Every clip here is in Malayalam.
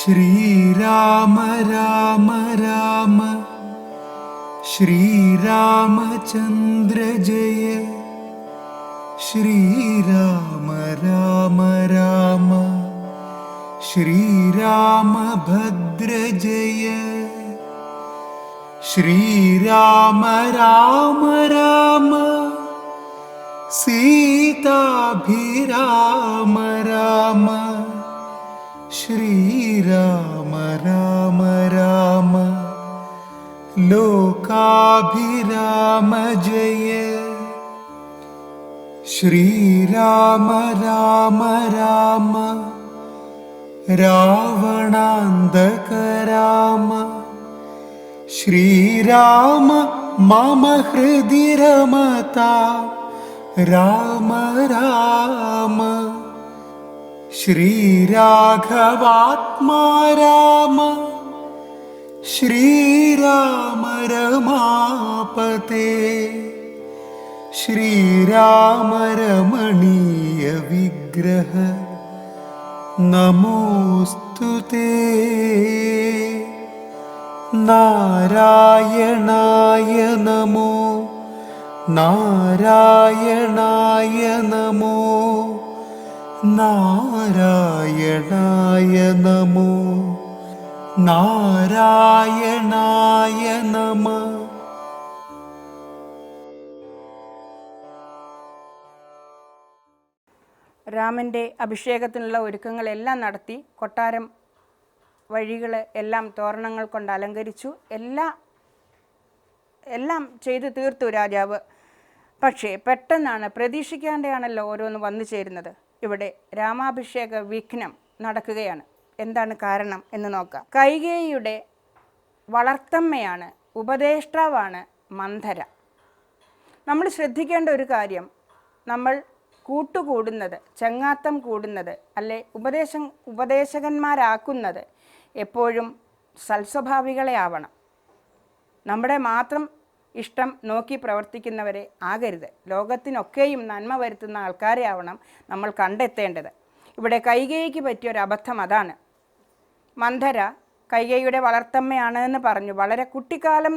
श्रीराम राम राम श्रीरामचन्द्र जय श्रीराम राम राम श्रीरामभद्र जय श्रीराम राम राम सीताभिराम राम श्रीराम राम राम लोकाभिराम जय श्रीराम राम राम रावणान्तक राम श्रीराम मम हृदि रमता राम राम श्रीराघवात्मा राम श्रीराम रमापते श्रीराम रमणीय विग्रह नमोस्तुते नारायणाय नमो नारायणाय नमो नारायणाय नमो നാരായണായ നമഃ. രാമൻ്റെ അഭിഷേകത്തിനുള്ള ഒരുക്കങ്ങളെല്ലാം നടത്തി കൊട്ടാരം വഴികൾ എല്ലാം തോരണങ്ങൾ കൊണ്ട് അലങ്കരിച്ചു. എല്ലാം ചെയ്തു തീർത്തു രാജാവ്. പക്ഷേ പെട്ടെന്നാണ്, പ്രതീക്ഷിക്കാതെയാണല്ലോ ഓരോന്ന് വന്നു ചേരുന്നത്. ഇവിടെ രാമാഭിഷേക വിഘ്നം നടക്കുകയാണ്. എന്താണ് കാരണം എന്ന് നോക്കാം. കൈകേയിയുടെ വളർത്തമ്മയാണ്, ഉപദേഷ്ടാവാണ് മന്ധര. നമ്മൾ ശ്രദ്ധിക്കേണ്ട ഒരു കാര്യം, നമ്മൾ കൂട്ടുകൂടുന്നത്, ചങ്ങാത്തം കൂടുന്നത്, അല്ലെ ഉപദേശകന്മാരാക്കുന്നത് എപ്പോഴും സൽസ്വഭാവികളെ ആവണം. നമ്മുടെ മാത്രം ഇഷ്ടം നോക്കി പ്രവർത്തിക്കുന്നവരെ ആകരുത്. ലോകത്തിനൊക്കെയും നന്മ വരുത്തുന്ന ആൾക്കാരെ ആവണം നമ്മൾ കണ്ടെത്തേണ്ടത്. ഇവിടെ കൈകേയിക്ക് പറ്റിയൊരു അബദ്ധം അതാണ്. മന്ധര കൈകേയിയുടെ വളർത്തമ്മയാണ് എന്ന് പറഞ്ഞു. വളരെ കുട്ടിക്കാലം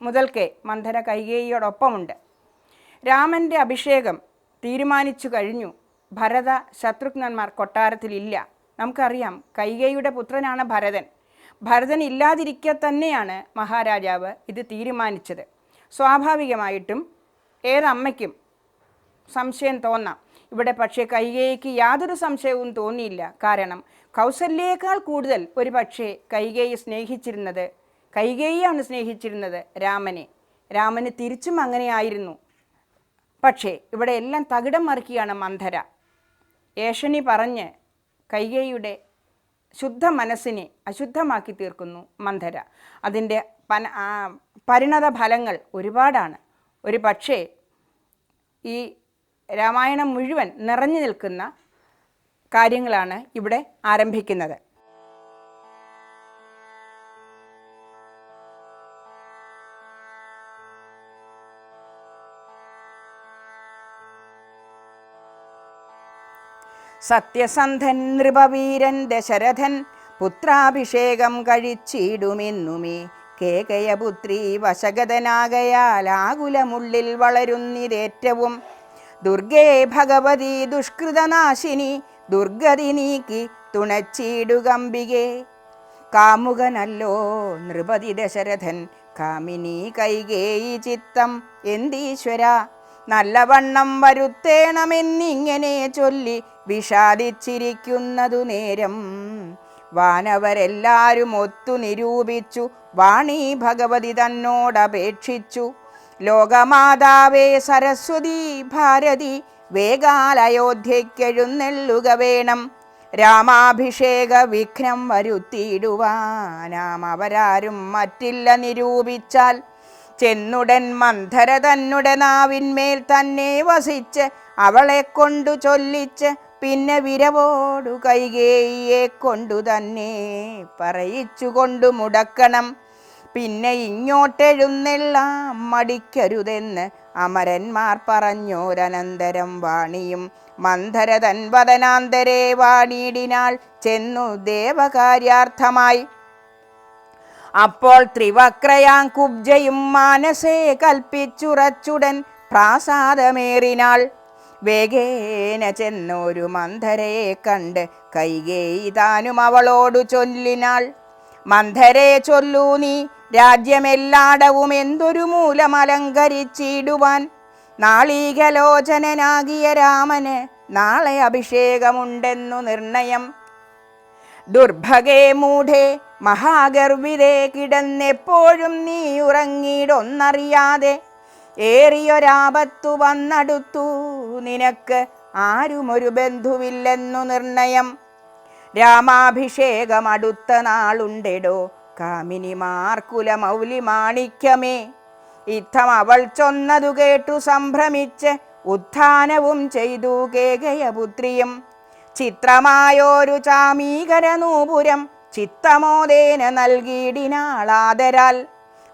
മുതൽക്കേ മന്ധര കൈകേയിയോടൊപ്പമുണ്ട്. രാമൻ്റെ അഭിഷേകം തീരുമാനിച്ചു കഴിഞ്ഞു. ഭരത ശത്രുഘ്നന്മാർ കൊട്ടാരത്തിലില്ല. നമുക്കറിയാം, കൈകേയിയുടെ പുത്രനാണ് ഭരതൻ. ഭരതൻ ഇല്ലാതിരിക്കെ തന്നെയാണ് മഹാരാജാവ് ഇത് തീരുമാനിച്ചത്. സ്വാഭാവികമായിട്ടും ഏതമ്മയ്ക്കും സംശയം തോന്നാം. ഇവിടെ പക്ഷേ കൈകേയിക്ക് യാതൊരു സംശയവും തോന്നിയില്ല. കാരണം കൗസല്യേക്കാൾ കൂടുതൽ ഒരു പക്ഷേ കൈകേയിയാണ് സ്നേഹിച്ചിരുന്നത് രാമനെ. രാമന് തിരിച്ചും അങ്ങനെയായിരുന്നു. പക്ഷേ ഇവിടെ എല്ലാം തകിടം മറിക്കുകയാണ് മന്ധര. ഏഷണി പറഞ്ഞ് കൈകേയിയുടെ ശുദ്ധ മനസ്സിനെ അശുദ്ധമാക്കി തീർക്കുന്നു മന്ധര. അതിൻ്റെ പരിണത ഫലങ്ങൾ ഒരുപാടാണ്. ഒരു പക്ഷേ ഈ രാമായണം മുഴുവൻ നിറഞ്ഞു നിൽക്കുന്ന കാര്യങ്ങളാണ് ഇവിടെ ആരംഭിക്കുന്നത്. സത്യസന്ധൻ നൃപവീരൻ ദശരഥൻ പുത്രാഭിഷേകം കഴിച്ചിടുമെന്നുമേ കേകയപുത്രി വശഗതനാകയാൽ ആകുലമുള്ളിൽ വളരുന്നിതേറ്റവും. ദുർഗേ ഭഗവതി ദുഷ്കൃതനാശിനി ദുർഗതി നീക്കി തുണച്ചിടുകമ്പികേ. കാമുകനല്ലോ നൃപതി ദശരഥൻ കാമിനി കൈകേയി ചിത്തം എന്തീശ്വര. നല്ലവണ്ണം വരുത്തേണമെന്നിങ്ങനെ ചൊല്ലി വിഷാദിച്ചിരിക്കുന്നതു നേരം വാനവരെല്ലാരും ഒത്തു നിരൂപിച്ചു വാണി ഭഗവതി തന്നോടപേക്ഷിച്ചു. ലോകമാതാവേ സരസ്വതി ഭാരതി വേഗാൽ അയോധ്യയ്ക്കെഴുന്നെള്ളുക വേണം. രാമാഭിഷേക വിഘ്നം വരുത്തിയിടുവാനാം അവരാരും മറ്റില്ല നിരൂപിച്ചാൽ. ചെന്നുടൻ മന്ധര തന്നുടെ നാവിന്മേൽ തന്നെ വസിച്ച് അവളെ കൊണ്ടു ചൊല്ലിച്ച് പിന്നെ വിരവോടു കൈകേയിയെ കൊണ്ടു തന്നെ പറയിച്ചുകൊണ്ടു മുടക്കണം. പിന്നെ ഇങ്ങോട്ടെഴുന്നെല്ലാം മടിക്കരുതെന്ന് അമരന്മാർ പറഞ്ഞോരനന്തരം വാണിയും മന്ധര തൻ വദനാന്തരേ വാണിടിനാൾ ചെന്നു ദേവകാര്യാർത്ഥമായി. അപ്പോൾ ത്രിവക്രയാം കുബ്ജയും മാനസേ കൽപ്പിച്ചുറച്ചുടൻ പ്രാസാദമേറിനാൾ. വേഗേന ചെന്നൊരു മന്ധരയെ കണ്ട് കൈകേയി താനും അവളോടു ചൊല്ലിനാൾ. മന്ധരേ ചൊല്ലൂ നീ രാജ്യമെല്ലാടവും എന്തൊരു മൂലമലങ്കരിച്ചിടുവാൻ. നാളീകലോചനാകിയ രാമന് നാളെ അഭിഷേകമുണ്ടെന്നു നിർണയം. ദുർഭഗേ മൂഢേ മഹാഗർവിതേ കിടന്നെപ്പോഴും നീ ഉറങ്ങിയിടൊന്നറിയാതെ. ഏറിയൊരാപത്തു വന്നടുത്തു നിനക്ക് ആരുമൊരു ബന്ധുവില്ലെന്നു നിർണയം. രാമാഭിഷേകം അടുത്ത നാളുണ്ടെടോ കാമിനിമാർക്കുല മൗലി മാണിക്യമേ. ഇത്തം അവൾ ചൊന്നതു കേട്ടു സംഭ്രമിച്ച് ഉത്ഥാനവും ചെയ്തു കേകയപുത്രിയും. ചിത്രമായോരു ചാമീകരനൂപുരം ചിത്തമോദേന നൽകിയിടിനാളാദരാൽ.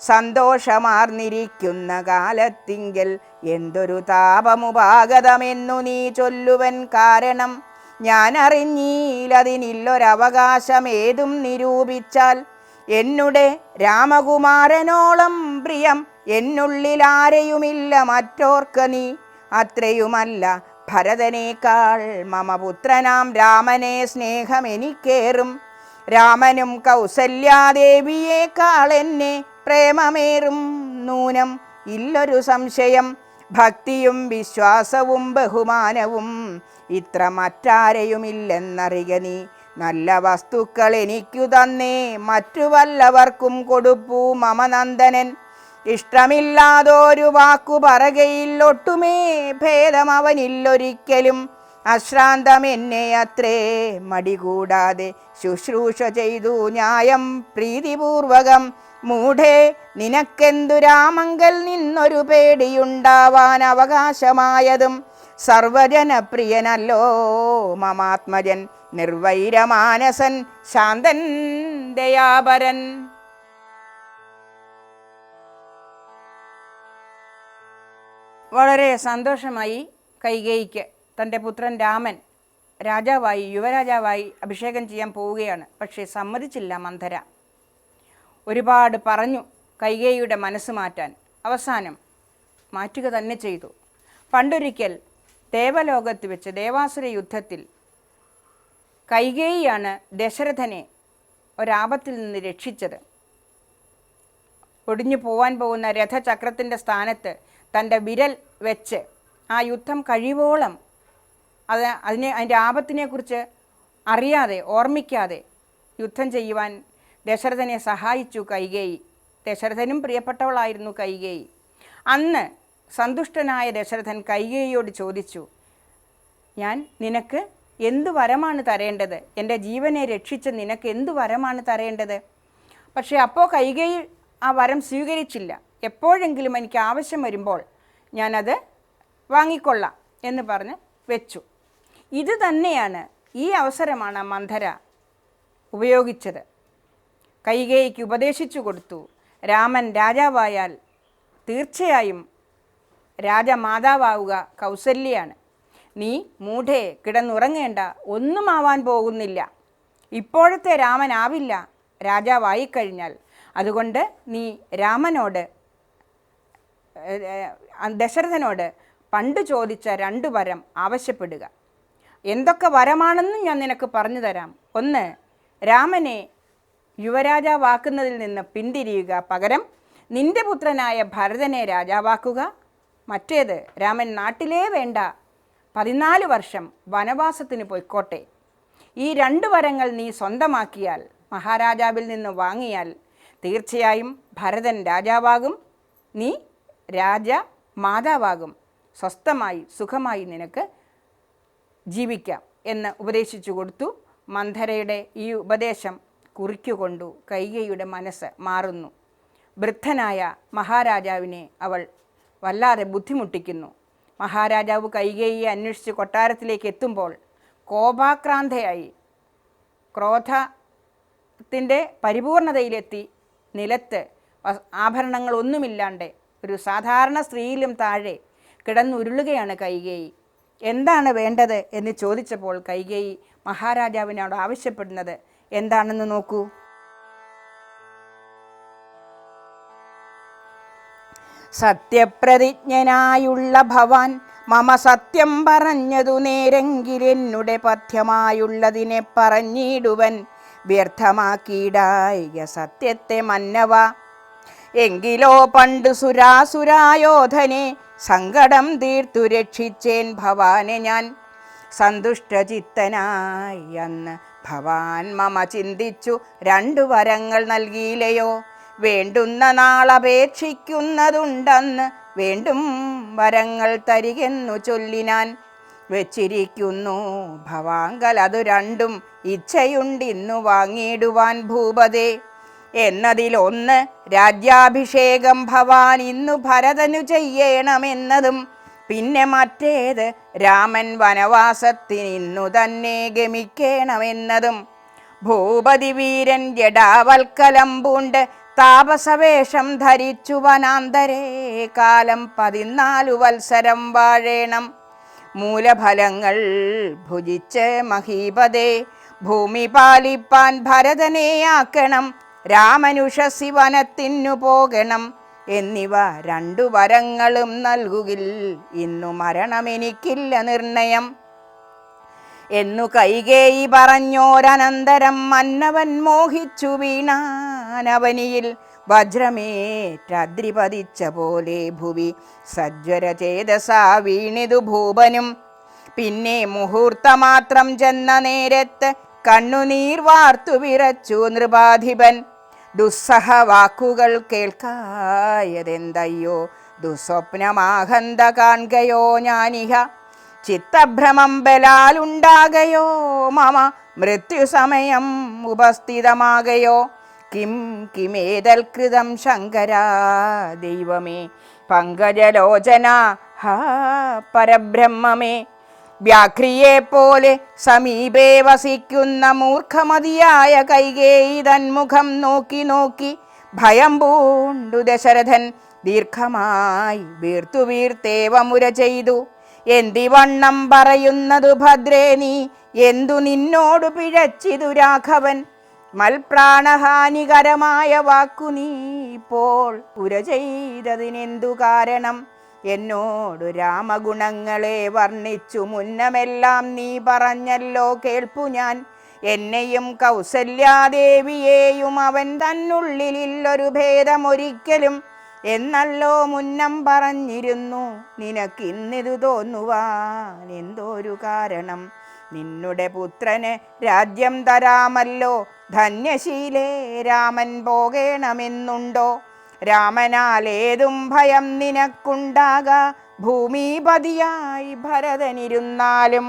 സന്തോഷമാർന്നിരിക്കുന്ന കാലത്തിങ്കൽ എന്തൊരു താപമുപാഗതമെന്നു നീ ചൊല്ലുവൻ കാരണം. ഞാൻ അറിഞ്ഞീലതിനില്ലൊരവകാശമേതും നിരൂപിച്ചാൽ. എന്നുടെ രാമകുമാരനോളം പ്രിയം എന്നുള്ളിലാരെയുമില്ല മറ്റോർക്ക നീ. അത്രയുമല്ല ഭരതനേക്കാൾ മമ പുത്രനാം രാമനെ സ്നേഹമെനിക്കേറും. രാമനും കൗസല്യാദേവിയേക്കാൾ എന്നെ പ്രേമമേറും നൂനം ഇല്ലൊരു സംശയം. ഭക്തിയും വിശ്വാസവും ബഹുമാനവും ഇത്ര മറ്റാരെയുമില്ലെന്നറിക നീ. നല്ല വസ്തുക്കൾ എനിക്കു തന്നേ മറ്റു വല്ലവർക്കും കൊടുപ്പൂ മമ നന്ദനൻ. ഇഷ്ടമില്ലാതൊരു വാക്കു പറകയില്ലൊട്ടുമേ ഭേദം അവനില്ലൊരിക്കലും. അശ്രാന്തം എന്നെ അത്രേ മടികൂടാതെ ശുശ്രൂഷ ചെയ്തു ന്യായം പ്രീതിപൂർവകം. മൂഢേ നിനക്കെന്തു രാമങ്കൽ നിന്നൊരു പേടിയുണ്ടാവാൻ അവകാശമായതും. സർവജനപ്രിയനല്ലോ മമാത്മജൻ നിർവൈരമാനസൻ ശാന്തൻ ദയാപരൻ. വളരെ സന്തോഷമായി കൈകേയിക്ക് തൻ്റെ പുത്രൻ രാമൻ രാജാവായി യുവരാജാവായി അഭിഷേകം ചെയ്യാൻ പോവുകയാണ്. പക്ഷേ സമ്മതിച്ചില്ല മന്ധര. ഒരുപാട് പറഞ്ഞു കൈകേയിയുടെ മനസ്സ് മാറ്റാൻ. അവസാനം മാറ്റുക തന്നെ ചെയ്തു. പണ്ടൊരിക്കൽ ദേവലോകത്ത് വെച്ച് ദേവാസുര യുദ്ധത്തിൽ കൈകേയിയാണ് ദശരഥനെ ഒരാപത്തിൽ നിന്ന് രക്ഷിച്ചത്. ഒടിഞ്ഞു പോവാൻ പോകുന്ന രഥചക്രത്തിൻ്റെ സ്ഥാനത്ത് തൻ്റെ വിരൽ വെച്ച് ആ യുദ്ധം കഴിയുവോളം അതിൻ്റെ ആപത്തിനെക്കുറിച്ച് അറിയാതെ ഓർമ്മിക്കാതെ യുദ്ധം ചെയ്യുവാൻ ദശരഥനെ സഹായിച്ചു കൈകേയി. ദശരഥനും പ്രിയപ്പെട്ടവളായിരുന്നു കൈകേയി. അന്ന് സന്തുഷ്ടനായ ദശരഥൻ കൈകേയിയോട് ചോദിച്ചു, ഞാൻ നിനക്ക് എന്തു വരമാണ് തരേണ്ടത്? എൻ്റെ ജീവനെ രക്ഷിച്ച നിനക്ക് എന്തു വരമാണ് തരേണ്ടത്? പക്ഷേ അപ്പോൾ കൈകേയി ആ വരം സ്വീകരിച്ചില്ല. എപ്പോഴെങ്കിലും എനിക്ക് ആവശ്യം വരുമ്പോൾ ഞാനത് വാങ്ങിക്കൊള്ളാം എന്ന് പറഞ്ഞ് വെച്ചു. ഇത് തന്നെയാണ്, ഈ അവസരമാണ് മന്ധര ഉപയോഗിച്ചത്. കൈകേയിക്ക് ഉപദേശിച്ചു കൊടുത്തു, രാമൻ രാജാവായാൽ തീർച്ചയായും രാജമാതാവാവുക കൗസല്യയാണ്. നീ മൂഢേ കിടന്നുറങ്ങേണ്ട, ഒന്നും ആവാൻ പോകുന്നില്ല. ഇപ്പോഴത്തെ രാമനാവില്ല രാജാവായിക്കഴിഞ്ഞാൽ. അതുകൊണ്ട് നീ രാമനോട് ദശരഥനോട് പണ്ട് ചോദിച്ച 2 വരം ആവശ്യപ്പെടുക. എന്തൊക്കെ വരമാണെന്നും ഞാൻ നിനക്ക് പറഞ്ഞു തരാം. ഒന്ന്, രാമനെ യുവരാജാവാക്കുന്നതിൽ നിന്ന് പിന്തിരിയുക, പകരം നിന്റെ പുത്രനായ ഭരതനെ രാജാവാക്കുക. മറ്റേത്, രാമൻ നാട്ടിലേ വേണ്ട, 14 വർഷം വനവാസത്തിന് പോയിക്കോട്ടെ. ഈ 2 വരങ്ങൾ നീ സ്വന്തമാക്കിയാൽ, മഹാരാജാവിൽ നിന്ന് വാങ്ങിയാൽ തീർച്ചയായും ഭരതൻ രാജാവാകും, നീ മാതാവാകും. സ്വസ്ഥമായി സുഖമായി നിനക്ക് ജീവിക്കാം എന്ന് ഉപദേശിച്ചു കൊടുത്തു. മന്ധരയുടെ ഈ ഉപദേശം കുറിക്കുകൊണ്ടു കൈകേയിയുടെ മനസ്സ് മാറുന്നു. വൃദ്ധനായ മഹാരാജാവിനെ അവൾ വല്ലാതെ ബുദ്ധിമുട്ടിക്കുന്നു. മഹാരാജാവ് കൈകേയിയെ അന്വേഷിച്ച് കൊട്ടാരത്തിലേക്ക് എത്തുമ്പോൾ കോപാക്രാന്തയായി, ക്രോധത്തിൻ്റെ പരിപൂർണതയിലെത്തി നിലത്ത് ആഭരണങ്ങളൊന്നുമില്ലാണ്ട് ഒരു സാധാരണ സ്ത്രീയിലും താഴെ കിടന്നുരുളുകയാണ് കൈകേയി. എന്താണ് വേണ്ടത് എന്ന് ചോദിച്ചപ്പോൾ കൈകേയി മഹാരാജാവിനോട് ആവശ്യപ്പെടുന്നത് എന്താണെന്ന് നോക്കൂ. സത്യപ്രതിജ്ഞനായുള്ള ഭവാൻ മമ സത്യം പറഞ്ഞതു നേരെങ്കിലെന്നുടെ പഥ്യമായുള്ളതിനെ പറഞ്ഞിടുവൻ വ്യർത്ഥമാക്കിയിടായ സത്യത്തെ മന്നവ. എങ്കിലോ പണ്ട് സുരാസുരായോധനെ സങ്കടം തീർത്തു രക്ഷിച്ചേൻ ഭവാനെ ഞാൻ. സന്തുഷ്ടചിത്തനായി അന്ന് ഭവാൻ മമ ചിന്തിച്ചു 2 വരങ്ങൾ നൽകിയില്ലയോ. വേണ്ടുന്ന നാളപേക്ഷിക്കുന്നതുണ്ടെന്ന് വേണ്ടും വരങ്ങൾ തരികെന്നു ചൊല്ലിനാൻ. വെച്ചിരിക്കുന്നു ഭവാങ്കൽ അതു 2 ഇച്ഛയുണ്ടിന്നു വാങ്ങിയിടുവാൻ ഭൂപതേ. എന്നതിലൊന്ന് രാജ്യാഭിഷേകം ഭവാൻ ഇന്നു ഭരതനു ചെയ്യണമെന്നതും പിന്നെ മറ്റേത് രാമൻ വനവാസത്തിനിന്നു തന്നെ ഗമിക്കണമെന്നതും. ഭൂപതി വീരൻ ജടാവൽക്കലം പൂണ്ട് താപസവേഷം ധരിച്ചു വനാന്തരേ കാലം 14 വത്സരം വാഴേണം. മൂലഫലങ്ങൾ ഭുജിച്ച് മഹീപതേ ഭൂമി പാലിപ്പാൻ ഭരതനെ ആക്കണം. രാമനുഷസി വനത്തിനു പോകണം എന്നിവ 2 വരങ്ങളും നൽകുകിൽ ഇന്നു മരണമെനിക്കില്ല നിർണയം എന്നു കൈകേയി പറഞ്ഞോരനന്തരം മന്നവൻ മോഹിച്ചു വീണാനവനിയിൽ. വജ്രമേറ്റദ്രിപതിച്ച പോലെ ഭുവി സജ്വര ചേതസാ വീണിതു ഭൂപനും. പിന്നെ മുഹൂർത്തമാത്രം ചെന്ന നേരത്ത് കണ്ണുനീർ വാർത്തു വിറച്ചു നൃപാധിപൻ. ദുസ്സഹ വാക്കുകൾ കേൾക്കായതെന്തയ്യോ ദുസ്വപ്നമാഹന്ത കാൺകയോ ഞാനിഹ. ചിത്തഭ്രമം ബലാലുണ്ടാകയോ മമ മൃത്യുസമയം ഉപസ്ഥിതമാകയോ. കിമേതൽ കൃതം ശങ്കരാ ദൈവമേ പങ്കജലോചന ഹാ പരബ്രഹ്മമേ. വ്യാഘ്രിയെപ്പോലെ സമീപേ വസിക്കുന്ന മൂർഖമതിയായ കൈകേയി തന്മുഖം നോക്കി നോക്കി ഭയം പൂണ്ടു ദശരഥൻ ദീർഘമായി വീർത്തു വീർത്തേവമുര ചെയ്തു. എന്തിവണ്ണം പറയുന്നതു ഭദ്രേ നീ, എന്തു നിന്നോടു പിഴച്ചിതു രാഘവൻ. മൽപ്രാണഹാനികരമായ വാക്കു നീ ഇപ്പോൾ പുര ചെയ്തതിനെന്തു കാരണം. എന്നോടു രാമഗുണങ്ങളെ വർണ്ണിച്ചു മുന്നമെല്ലാം നീ പറഞ്ഞല്ലോ കേൾപ്പു ഞാൻ. എന്നെയും കൗസല്യാദേവിയെയും അവൻ തന്നുള്ളിലൊരു ഭേദമൊരിക്കലും എന്നല്ലോ മുന്നം പറഞ്ഞിരുന്നു. നിനക്കിന്നിതു തോന്നുവാൻ എന്തോരു കാരണം. നിന്നുടെ പുത്രന് രാജ്യം തരാമല്ലോ, ധന്യശീലേ രാമൻ പോകേണമെന്നുണ്ടോ. രാമനാലേതും ഭയം നിനക്കുണ്ടാക ഭൂമിപതിയായി ഭരതനിരുന്നാലും.